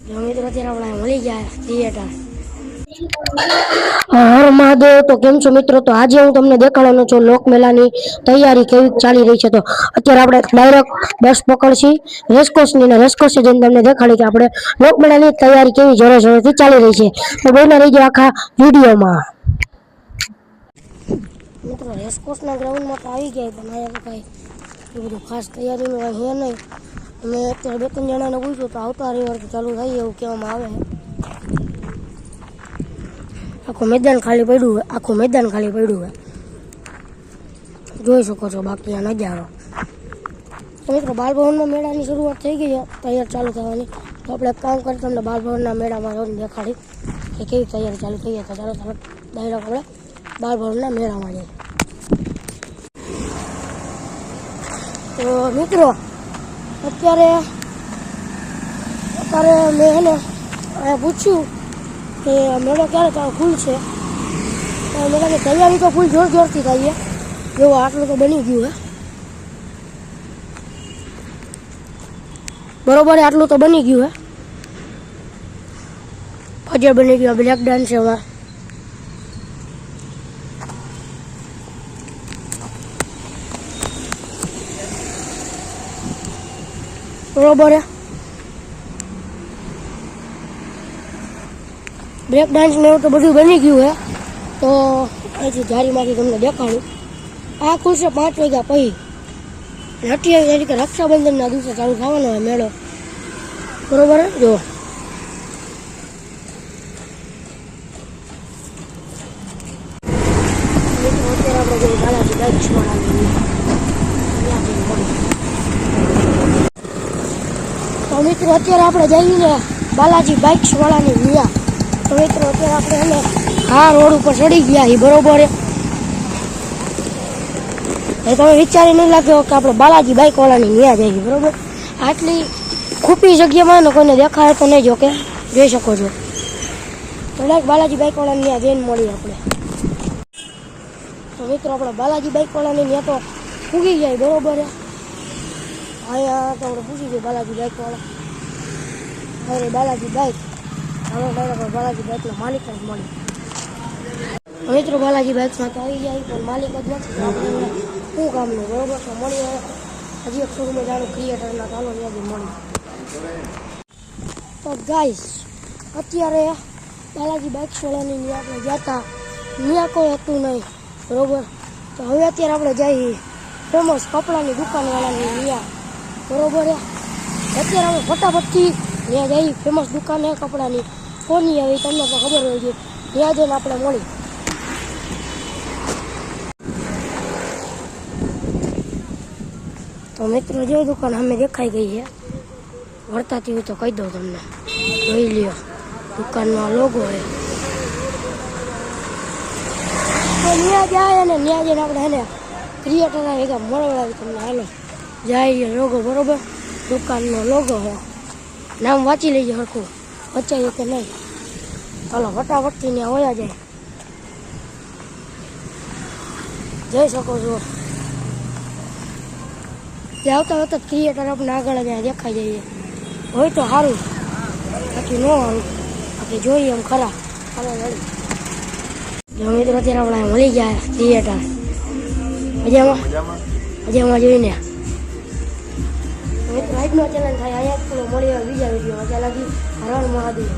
જો મિત્રો અત્યારે આપણે મળી ગયા થિયેટર. હર મહાદેવ. તો કેમ છો મિત્રો? તો આજે હું તમને દેખાડવાનો છું લોકમેળાની તૈયારી કેવી ચાલી રહી છે. તો અત્યારે આપણે ડાયરેક્ટ બસ પકડશી રેસકોર્સની ને રેસકોર્સે જઈને તમને દેખાડી કે આપણે લોકમેળાની તૈયારી કેવી જોરે જોરેથી ચાલી રહી છે. તો બને રહી જાય આખા વિડીયોમાં. મિત્રો રેસકોર્સના ગ્રાઉન્ડમાં તો આવી ગયા પણ અહીંયા તો કાંઈ એ બધું ખાસ તૈયારીનું કાંઈ હે નહીં. અમે અત્યારે 2-3 જણાને પૂછ્યું તો આવતા રવિવારથી ચાલુ થાય એવું કહેવામાં આવે છે. આખું મેદાન ખાલી પડ્યું છે. જોઈ શકો છો બાકી આ નજારો. તો મિત્રો બાલભવનના મેળાની શરૂઆત થઈ ગઈ છે તૈયાર ચાલુ થવાની. તો આપણે એક કામ કરી તમને બાલભવનના મેળામાં જઈને દેખાડી કે કેવી તૈયારી ચાલુ થઈ જાય. તો ચાલો ડાયરેક્ટ આપણે બાલભવનના મેળામાં જઈએ. તો મિત્રો અત્યારે મેં એને પૂછ્યું કે મેળો ક્યારે ખુલશે. મેળાની તૈયારી તો ફૂલ જોરથી થાય છે. જો આટલું તો બની ગયું હે બરોબર. આટલું તો બની ગયું હે. ભજન બની ગયું. બ્રેક ડાન્સ એમાં બરોબર હે. બ્રેક ડાન્સ ને એવું તો બધું બની ગયું હે. તો અહીંથી જારીમાંથી તમને દેખાડું. આ ખુલશે 5 વાગ્યા પછી. 28 તારીખે રક્ષાબંધનના દિવસે ચાલુ થવાનો હોય મેળો. બરોબર હે. જો તો મિત્રો અત્યારે આપણે જઈએ બાલાજી બાઇક્સ વાળાની નિયા. તો મિત્રો અત્યારે આપણે એને આ રોડ ઉપર ચડી ગયા છીએ. બરોબર એ તમે વિચારી નહીં લાગ્યો કે આપણે બાલાજી બાઇક વાળાની નિયા જઈએ. બરોબર. આટલી ખૂપી જગ્યામાં ને કોઈને દેખાય તો નહીં. જો કે જોઈ શકો છો. તો ડાયરેક્ટ બાલાજી બાઇક વાળાની નિયા જઈને મળીએ આપણે. તો મિત્રો આપણે બાલાજી બાઇક વાળાની નિયા તો પૂગી જાય. બરોબર અહીંયા તો આપણે પૂછી જઈએ બાલાજી બાઇક વાળા. અરે બાલાજી બાઇક. હવે ડાયરેક્ટ બાલાજી બાઇકના માલિક જ મળે. મિત્રો બાલાજી બાઇક્સમાં તો આવી જાય પણ માલિક જ નથી. આપણે શું કામનું. બરોબર. તો મળી હજી એક શોરૂમે જાણું ક્રિએટરના. ચાલો ત્યાંથી મળી. તો ગાઈસ અત્યારે બાલાજી બાઇક્સ વાળાની આપણે ગયા હતા. ત્યાં કોઈ હતું નહીં. બરોબર. તો હવે અત્યારે આપણે જઈએ ફેમસ કપડાની દુકાનવાળાની ત્યાં. બરોબર. અત્યારે આપણે ફટાફટથી ત્યાં જઈએ ફેમસ દુકાને કપડાની. કોની આવી તમને તો ખબર હોય છે. ત્યાં જઈને આપણે મળી. તો મિત્રો જો દુકાન અમે દેખાઈ ગઈ છે. વર્તાતી હોય તો કહી દઉં તમને. જોઈ લ્યો દુકાનમાં લોગો છે. તો ત્યાં જાય અને ત્યાં જઈને આપણે એને ક્રિએટરના ભેગા મળવાવી તમને. હાલો જાય લોગો. બરોબર. દુકાનનો લોગો છે. નામ વાંચી લેજો હરખું. વચાઈએ કે નહીં. ચાલો ફટાફટથી ત્યાં હોયા જાય. જઈ શકો છો. આવતા આવતા ક્રિએટર આપણે આગળ ત્યાં દેખાઈ જઈએ. હોય તો સારું બાકી ન સારું. બાકી જોઈએ એમ ખરા. ચાલો લડી. જો મિત્રો અત્યારે આપણે મળી ગયા થિયેટર. મજામાં જોઈને મિત્રો આજનો ચેનલ થાય અહીંયા જ મળી બીજા વિડીયો. મજા લાગી. હર હર મહાદેવ.